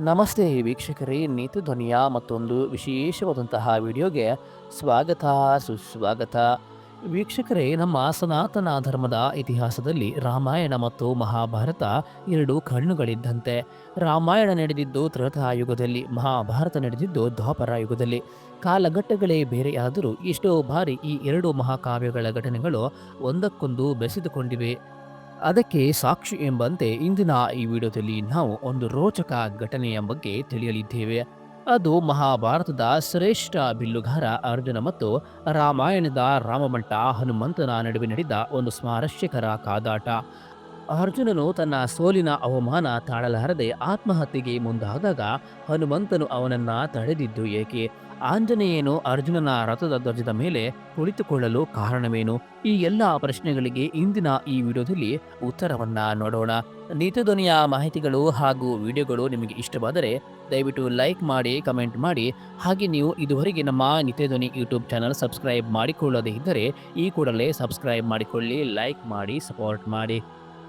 ನಮಸ್ತೆ ವೀಕ್ಷಕರೇ, ನೀತಿ ಧ್ವನಿಯ ಮತ್ತೊಂದು ವಿಶೇಷವಾದಂತಹ ವಿಡಿಯೋಗೆ ಸ್ವಾಗತ ಸುಸ್ವಾಗತ. ವೀಕ್ಷಕರೇ, ನಮ್ಮ ಸನಾತನ ಧರ್ಮದ ಇತಿಹಾಸದಲ್ಲಿ ರಾಮಾಯಣ ಮತ್ತು ಮಹಾಭಾರತ ಎರಡು ಕಣ್ಣುಗಳಿದ್ದಂತೆ. ರಾಮಾಯಣ ನಡೆದಿದ್ದು ತ್ರೇತಾಯುಗದಲ್ಲಿ, ಮಹಾಭಾರತ ನಡೆದಿದ್ದು ದ್ವಾಪರ ಯುಗದಲ್ಲಿ. ಕಾಲಘಟ್ಟಗಳೇ ಬೇರೆಯಾದರೂ ಎಷ್ಟೋ ಬಾರಿ ಈ ಎರಡು ಮಹಾಕಾವ್ಯಗಳ ಘಟನೆಗಳು ಒಂದಕ್ಕೊಂದು ಬೆಸೆದುಕೊಂಡಿವೆ. ಅದಕ್ಕೆ ಸಾಕ್ಷಿ ಎಂಬಂತೆ ಇಂದಿನ ಈ ವಿಡಿಯೋದಲ್ಲಿ ನಾವು ಒಂದು ರೋಚಕ ಘಟನೆಯ ಬಗ್ಗೆ ತಿಳಿಯಲಿದ್ದೇವೆ. ಅದು ಮಹಾಭಾರತದ ಶ್ರೇಷ್ಠ ಬಿಲ್ಲುಗಾರ ಅರ್ಜುನ ಮತ್ತು ರಾಮಾಯಣದ ರಾಮಭಂಟ ಹನುಮಂತನ ನಡುವೆ ನಡೆದ ಒಂದು ಸ್ವಾರಸ್ಯಕರ ಕಾದಾಟ. ಅರ್ಜುನನು ತನ್ನ ಸೋಲಿನ ಅವಮಾನ ತಾಳಲಾರದೆ ಆತ್ಮಹತ್ಯೆಗೆ ಮುಂದಾದಾಗ ಹನುಮಂತನು ಅವನನ್ನ ತಡೆದಿದ್ದು ಏಕೆ? ಆಂಜನೇಯನು ಅರ್ಜುನನ ರಥದ ಧ್ವಜದ ಮೇಲೆ ಕುಳಿತುಕೊಳ್ಳಲು ಕಾರಣವೇನು? ಈ ಎಲ್ಲ ಪ್ರಶ್ನೆಗಳಿಗೆ ಇಂದಿನ ಈ ವಿಡಿಯೋದಲ್ಲಿ ಉತ್ತರವನ್ನ ನೋಡೋಣ. ನೀತಿಧ್ವನಿಯ ಮಾಹಿತಿಗಳು ಹಾಗೂ ವಿಡಿಯೋಗಳು ನಿಮಗೆ ಇಷ್ಟವಾದರೆ ದಯವಿಟ್ಟು ಲೈಕ್ ಮಾಡಿ, ಕಮೆಂಟ್ ಮಾಡಿ. ಹಾಗೆ ನೀವು ಇದುವರೆಗೆ ನಮ್ಮ ನಿತ್ಯಧ್ವನಿ ಯೂಟ್ಯೂಬ್ ಚಾನಲ್ ಸಬ್ಸ್ಕ್ರೈಬ್ ಮಾಡಿಕೊಳ್ಳದೇ ಇದ್ದರೆ ಈ ಕೂಡಲೇ ಸಬ್ಸ್ಕ್ರೈಬ್ ಮಾಡಿಕೊಳ್ಳಿ, ಲೈಕ್ ಮಾಡಿ, ಸಪೋರ್ಟ್ ಮಾಡಿ.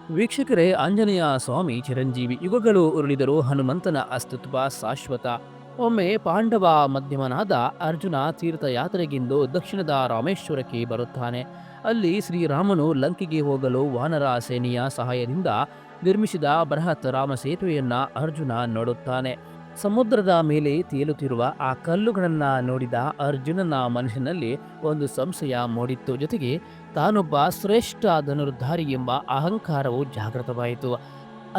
ವೀಕ್ಷಕರೇ, ಆಂಜನೇಯ ಸ್ವಾಮಿ ಚಿರಂಜೀವಿ, ಯುಗಗಳು ಉರುಳಿದರೂ ಹನುಮಂತನ ಅಸ್ತಿತ್ವ ಶಾಶ್ವತ. ಒಮ್ಮೆ ಪಾಂಡವ ಮಧ್ಯಮನಾದ ಅರ್ಜುನ ತೀರ್ಥಯಾತ್ರೆಗೆಂದು ದಕ್ಷಿಣದ ರಾಮೇಶ್ವರಕ್ಕೆ ಬರುತ್ತಾನೆ. ಅಲ್ಲಿ ಶ್ರೀರಾಮನು ಲಂಕೆಗೆ ಹೋಗಲು ವಾನರ ಸೇನೆಯ ಸಹಾಯದಿಂದ ನಿರ್ಮಿಸಿದ ಬೃಹತ್ ರಾಮ ಸೇತುವೆಯನ್ನ ಅರ್ಜುನ ನೋಡುತ್ತಾನೆ. ಸಮುದ್ರದ ಮೇಲೆ ತೇಲುತ್ತಿರುವ ಆ ಕಲ್ಲುಗಳನ್ನ ನೋಡಿದ ಅರ್ಜುನನ ಮನಸ್ಸಿನಲ್ಲಿ ಒಂದು ಸಂಶಯ ಮೂಡಿತ್ತು. ಜೊತೆಗೆ ತಾನೊಬ್ಬ ಶ್ರೇಷ್ಠ ಧನುರ್ಧಾರಿ ಎಂಬ ಅಹಂಕಾರವು ಜಾಗೃತವಾಯಿತು.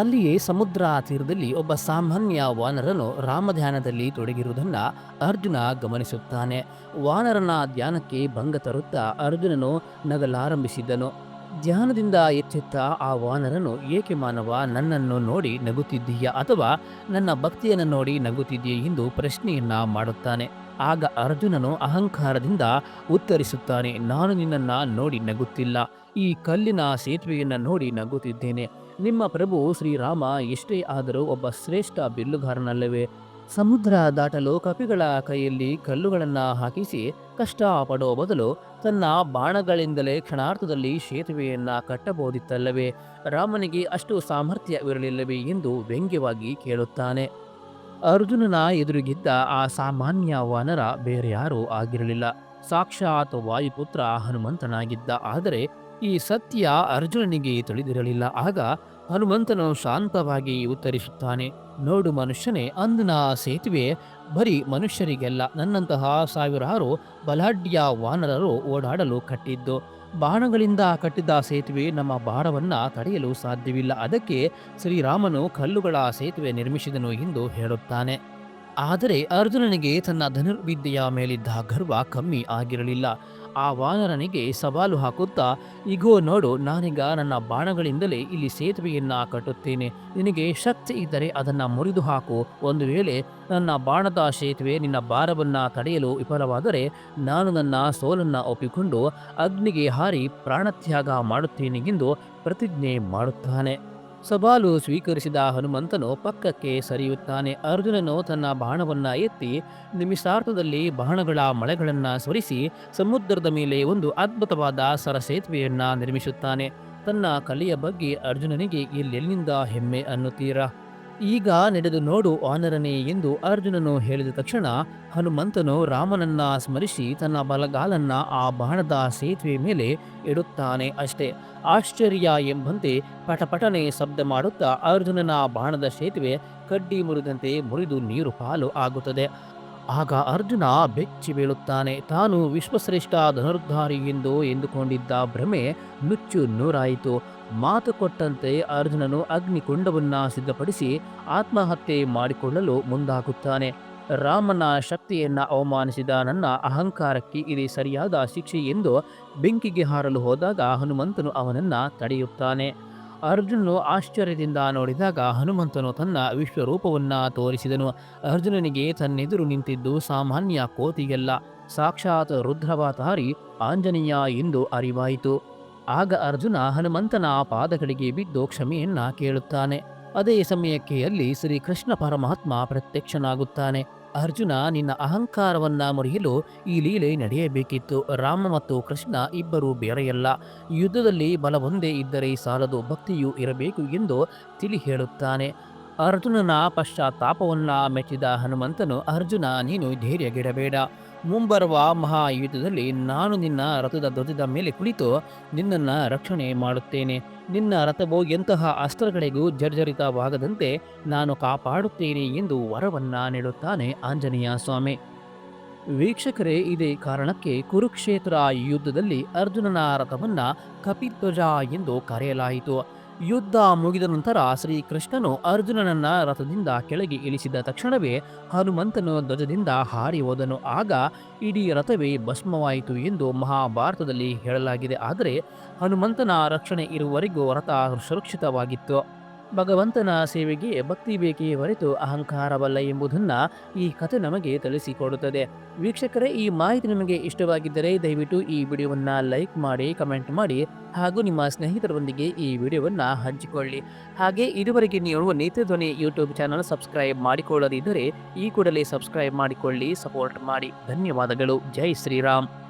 ಅಲ್ಲಿಯೇ ಸಮುದ್ರ ತೀರದಲ್ಲಿ ಒಬ್ಬ ಸಾಮಾನ್ಯ ವಾನರನು ರಾಮಧ್ಯಾನದಲ್ಲಿ ತೊಡಗಿರುವುದನ್ನು ಅರ್ಜುನ ಗಮನಿಸುತ್ತಾನೆ. ವಾನರನ ಧ್ಯಾನಕ್ಕೆ ಭಂಗ ತರುತ್ತಾ ಅರ್ಜುನನು ನಗಲಾರಂಭಿಸಿದನು. ಧ್ಯಾನದಿಂದ ಎಚ್ಚೆತ್ತ ಆ ವಾನರನು, ಏಕೆ ಮಾನವ, ನನ್ನನ್ನು ನೋಡಿ ನಗುತ್ತಿದ್ದೀಯಾ ಅಥವಾ ನನ್ನ ಭಕ್ತಿಯನ್ನು ನೋಡಿ ನಗುತ್ತಿದ್ದೀಯಾ ಎಂದು ಪ್ರಶ್ನೆಯನ್ನ ಮಾಡುತ್ತಾನೆ. ಆಗ ಅರ್ಜುನನು ಅಹಂಕಾರದಿಂದ ಉತ್ತರಿಸುತ್ತಾನೆ, ನಾನು ನಿನ್ನನ್ನ ನೋಡಿ ನಗುತ್ತಿಲ್ಲ, ಈ ಕಲ್ಲಿನ ಸೇತುವೆಯನ್ನು ನೋಡಿ ನಗುತ್ತಿದ್ದೇನೆ. ನಿಮ್ಮ ಪ್ರಭು ಶ್ರೀರಾಮ ಎಷ್ಟೇ ಆದರೂ ಒಬ್ಬ ಶ್ರೇಷ್ಠ ಬಿಲ್ಲುಗಾರನಲ್ಲವೇ? ಸಮುದ್ರ ದಾಟಲು ಕಪಿಗಳ ಕೈಯಲ್ಲಿ ಕಲ್ಲುಗಳನ್ನು ಹಾಕಿಸಿ ಕಷ್ಟ ಪಡುವ ಬದಲು ತನ್ನ ಬಾಣಗಳಿಂದಲೇ ಕ್ಷಣಾರ್ಥದಲ್ಲಿ ಸೇತುವೆಯನ್ನ ಕಟ್ಟಬಹುದಿತ್ತಲ್ಲವೇ? ರಾಮನಿಗೆ ಅಷ್ಟು ಸಾಮರ್ಥ್ಯವಿರಲಿಲ್ಲವೇ ಎಂದು ವ್ಯಂಗ್ಯವಾಗಿ ಕೇಳುತ್ತಾನೆ. ಅರ್ಜುನನ ಎದುರಿಗಿದ್ದ ಆ ಸಾಮಾನ್ಯ ವಾನರ ಬೇರೆ ಯಾರೂ ಆಗಿರಲಿಲ್ಲ, ಸಾಕ್ಷಾತ್ ವಾಯುಪುತ್ರ ಹನುಮಂತನಾಗಿದ್ದ. ಆದರೆ ಈ ಸತ್ಯ ಅರ್ಜುನನಿಗೆ ತಿಳಿದಿರಲಿಲ್ಲ. ಆಗ ಹನುಮಂತನು ಶಾಂತವಾಗಿ ಉತ್ತರಿಸುತ್ತಾನೆ, ನೋಡು ಮನುಷ್ಯನೇ, ಅಂದಿನ ಸೇತುವೆ ಬರೀ ಮನುಷ್ಯರಿಗೆಲ್ಲ, ನನ್ನಂತಹ ಸಾವಿರಾರು ಬಲಾಢ್ಯ ವಾನರರು ಓಡಾಡಲು ಕಟ್ಟಿದ್ದು. ಬಾಣಗಳಿಂದ ಕಟ್ಟಿದ ಸೇತುವೆ ನಮ್ಮ ಭಾರವನ್ನ ತಡೆಯಲು ಸಾಧ್ಯವಿಲ್ಲ. ಅದಕ್ಕೆ ಶ್ರೀರಾಮನು ಕಲ್ಲುಗಳ ಸೇತುವೆ ನಿರ್ಮಿಸಿದನು ಎಂದು ಹೇಳುತ್ತಾನೆ. ಆದರೆ ಅರ್ಜುನನಿಗೆ ತನ್ನ ಧನುರ್ವಿದ್ಯೆಯ ಮೇಲಿದ್ದ ಗರ್ವ ಕಮ್ಮಿ ಆಗಿರಲಿಲ್ಲ. ಆ ವಾನರನಿಗೆ ಸವಾಲು ಹಾಕುತ್ತಾ, ಇಗೋ ನೋಡು, ನಾನೀಗ ನನ್ನ ಬಾಣಗಳಿಂದಲೇ ಇಲ್ಲಿ ಸೇತುವೆಯನ್ನ ಕಟ್ಟುತ್ತೇನೆ. ನಿನಗೆ ಶಕ್ತಿ ಇದ್ದರೆ ಅದನ್ನ ಮುರಿದು ಹಾಕು. ಒಂದು ವೇಳೆ ನನ್ನ ಬಾಣದ ಸೇತುವೆ ನಿನ್ನ ಭಾರವನ್ನ ತಡೆಯಲು ವಿಫಲವಾದರೆ ನಾನು ನನ್ನ ಸೋಲನ್ನ ಒಪ್ಪಿಕೊಂಡು ಅಗ್ನಿಗೆ ಹಾರಿ ಪ್ರಾಣತ್ಯಾಗ ಮಾಡುತ್ತೇನೆ ಎಂದು ಪ್ರತಿಜ್ಞೆ ಮಾಡುತ್ತಾನೆ. ಸವಾಲು ಸ್ವೀಕರಿಸಿದ ಹನುಮಂತನು ಪಕ್ಕಕ್ಕೆ ಸರಿಯುತ್ತಾನೆ. ಅರ್ಜುನನು ತನ್ನ ಬಾಣವನ್ನ ಎತ್ತಿ ನಿಮಿಷಾರ್ಥದಲ್ಲಿ ಬಾಣಗಳ ಮಳೆಗಳನ್ನ ಸುರಿಸಿ ಸಮುದ್ರದ ಮೇಲೆ ಒಂದು ಅದ್ಭುತವಾದ ಸರಸೇತುವೆಯನ್ನ ನಿರ್ಮಿಸುತ್ತಾನೆ. ತನ್ನ ಕಲೆಯ ಬಗ್ಗೆ ಅರ್ಜುನನಿಗೆ ಎಲ್ಲೆಲ್ಲಿಂದ ಹೆಮ್ಮೆ ಅನ್ನುತ್ತೀರಾ? ಈಗ ನಡೆದು ನೋಡು ವಾನರನೇ ಎಂದು ಅರ್ಜುನನು ಹೇಳಿದ ತಕ್ಷಣ ಹನುಮಂತನು ರಾಮನನ್ನ ಸ್ಮರಿಸಿ ತನ್ನ ಬಲಗಾಲನ್ನ ಆ ಬಾಣದ ಸೇತುವೆ ಮೇಲೆ ಇಡುತ್ತಾನೆ. ಅಷ್ಟೇ, ಆಶ್ಚರ್ಯ ಎಂಬಂತೆ ಪಟಪಟನೆ ಶಬ್ದ ಮಾಡುತ್ತಾ ಅರ್ಜುನನ ಬಾಣದ ಸೇತುವೆ ಕಡ್ಡಿ ಮುರಿದಂತೆ ಮುರಿದು ನೀರು ಪಾಲು ಆಗುತ್ತದೆ. ಆಗ ಅರ್ಜುನ ಬೆಚ್ಚಿ ಬೀಳುತ್ತಾನೆ. ತಾನು ವಿಶ್ವಶ್ರೇಷ್ಠ ಧನುರ್ಧಾರಿ ಎಂದು ಎಂದುಕೊಂಡಿದ್ದ ಭ್ರಮೆ ನುಚ್ಚು ನೂರಾಯಿತು. ಮಾತು ಕೊಟ್ಟಂತೆ ಅರ್ಜುನನು ಅಗ್ನಿಕುಂಡವನ್ನ ಸಿದ್ಧಪಡಿಸಿ ಆತ್ಮಹತ್ಯೆ ಮಾಡಿಕೊಳ್ಳಲು ಮುಂದಾಗುತ್ತಾನೆ. ರಾಮನ ಶಕ್ತಿಯನ್ನ ಅವಮಾನಿಸಿದ ನನ್ನ ಅಹಂಕಾರಕ್ಕೆ ಇದೇ ಸರಿಯಾದ ಶಿಕ್ಷೆ ಎಂದು ಬೆಂಕಿಗೆ ಹಾರಲು ಹೋದಾಗ ಹನುಮಂತನು ಅವನನ್ನ ತಡೆಯುತ್ತಾನೆ. ಅರ್ಜುನನು ಆಶ್ಚರ್ಯದಿಂದ ನೋಡಿದಾಗ ಹನುಮಂತನು ತನ್ನ ವಿಶ್ವರೂಪವನ್ನ ತೋರಿಸಿದನು. ಅರ್ಜುನನಿಗೆ ತನ್ನೆದುರು ನಿಂತಿದ್ದು ಸಾಮಾನ್ಯ ಕೋತಿಯಲ್ಲ, ಸಾಕ್ಷಾತ್ ರುದ್ರಾವತಾರಿ ಆಂಜನೇಯ ಎಂದು ಅರಿವಾಯಿತು. ಆಗ ಅರ್ಜುನ ಹನುಮಂತನ ಪಾದಗಳಿಗೆ ಬಿದ್ದು ಕ್ಷಮೆಯನ್ನ ಕೇಳುತ್ತಾನೆ. ಅದೇ ಸಮಯಕ್ಕೆ ಅಲ್ಲಿ ಶ್ರೀಕೃಷ್ಣ ಪರಮಾತ್ಮ ಪ್ರತ್ಯಕ್ಷನಾಗುತ್ತಾನೆ. ಅರ್ಜುನ, ನಿನ್ನ ಅಹಂಕಾರವನ್ನ ಮುರಿಯಲು ಈ ಲೀಲೆ ನಡೆಯಬೇಕಿತ್ತು. ರಾಮ ಮತ್ತು ಕೃಷ್ಣ ಇಬ್ಬರು ಬೇರೆಯಲ್ಲ. ಯುದ್ಧದಲ್ಲಿ ಬಲವೊಂದೇ ಇದ್ದರೆ ಸಾಲದು, ಭಕ್ತಿಯೂ ಇರಬೇಕು ಎಂದು ತಿಳಿ ಹೇಳುತ್ತಾನೆ. ಅರ್ಜುನನ ಪಶ್ಚಾತ್ತಾಪವನ್ನ ಮೆಚ್ಚಿದ ಹನುಮಂತನು, ಅರ್ಜುನ, ನೀನು ಧೈರ್ಯಗೆಡಬೇಡ. ಮುಂಬರುವ ಮಹಾಯುದ್ಧದಲ್ಲಿ ನಾನು ನಿನ್ನ ರಥದ ಧ್ವಜದ ಮೇಲೆ ಕುಳಿತು ನಿನ್ನನ್ನು ರಕ್ಷಣೆ ಮಾಡುತ್ತೇನೆ. ನಿನ್ನ ರಥವು ಎಂತಹ ಅಸ್ತ್ರಗಳಿಗೂ ಜರ್ಜರಿತವಾಗದಂತೆ ನಾನು ಕಾಪಾಡುತ್ತೇನೆ ಎಂದು ವರವನ್ನ ನೀಡುತ್ತಾನೆ ಆಂಜನೇಯ ಸ್ವಾಮಿ. ವೀಕ್ಷಕರೇ, ಇದೇ ಕಾರಣಕ್ಕೆ ಕುರುಕ್ಷೇತ್ರ ಯುದ್ಧದಲ್ಲಿ ಅರ್ಜುನನ ರಥವನ್ನ ಕಪಿಧ್ವಜ ಎಂದು ಕರೆಯಲಾಯಿತು. ಯುದ್ಧ ಮುಗಿದ ನಂತರ ಶ್ರೀಕೃಷ್ಣನು ಅರ್ಜುನನನ್ನ ರಥದಿಂದ ಕೆಳಗೆ ಇಳಿಸಿದ ತಕ್ಷಣವೇ ಹನುಮಂತನು ಧ್ವಜದಿಂದ ಹಾರಿ ಹೋದನು. ಆಗ ಇಡೀ ರಥವೇ ಭಸ್ಮವಾಯಿತು ಎಂದು ಮಹಾಭಾರತದಲ್ಲಿ ಹೇಳಲಾಗಿದೆ. ಆದರೆ ಹನುಮಂತನ ರಕ್ಷಣೆ ಇರುವವರೆಗೂ ರಥ ಸುರಕ್ಷಿತವಾಗಿತ್ತು. ಭಗವಂತನ ಸೇವೆಗೆ ಭಕ್ತಿ ಬೇಕೇ ಹೊರತು ಅಹಂಕಾರವಲ್ಲ ಎಂಬುದನ್ನು ಈ ಕಥೆ ನಮಗೆ ತಿಳಿಸಿಕೊಡುತ್ತದೆ. ವೀಕ್ಷಕರೇ, ಈ ಮಾಹಿತಿ ನಿಮಗೆ ಇಷ್ಟವಾಗಿದ್ದರೆ ದಯವಿಟ್ಟು ಈ ವಿಡಿಯೋವನ್ನು ಲೈಕ್ ಮಾಡಿ, ಕಮೆಂಟ್ ಮಾಡಿ ಹಾಗೂ ನಿಮ್ಮ ಸ್ನೇಹಿತರೊಂದಿಗೆ ಈ ವಿಡಿಯೋವನ್ನು ಹಂಚಿಕೊಳ್ಳಿ. ಹಾಗೆ ಇದುವರೆಗೆ ನೀವು ನಿತ್ಯಧ್ವನಿ ಯೂಟ್ಯೂಬ್ ಚಾನಲ್ ಸಬ್ಸ್ಕ್ರೈಬ್ ಮಾಡಿಕೊಳ್ಳದಿದ್ದರೆ ಈ ಕೂಡಲೇ ಸಬ್ಸ್ಕ್ರೈಬ್ ಮಾಡಿಕೊಳ್ಳಿ, ಸಪೋರ್ಟ್ ಮಾಡಿ. ಧನ್ಯವಾದಗಳು. ಜೈ ಶ್ರೀರಾಮ್.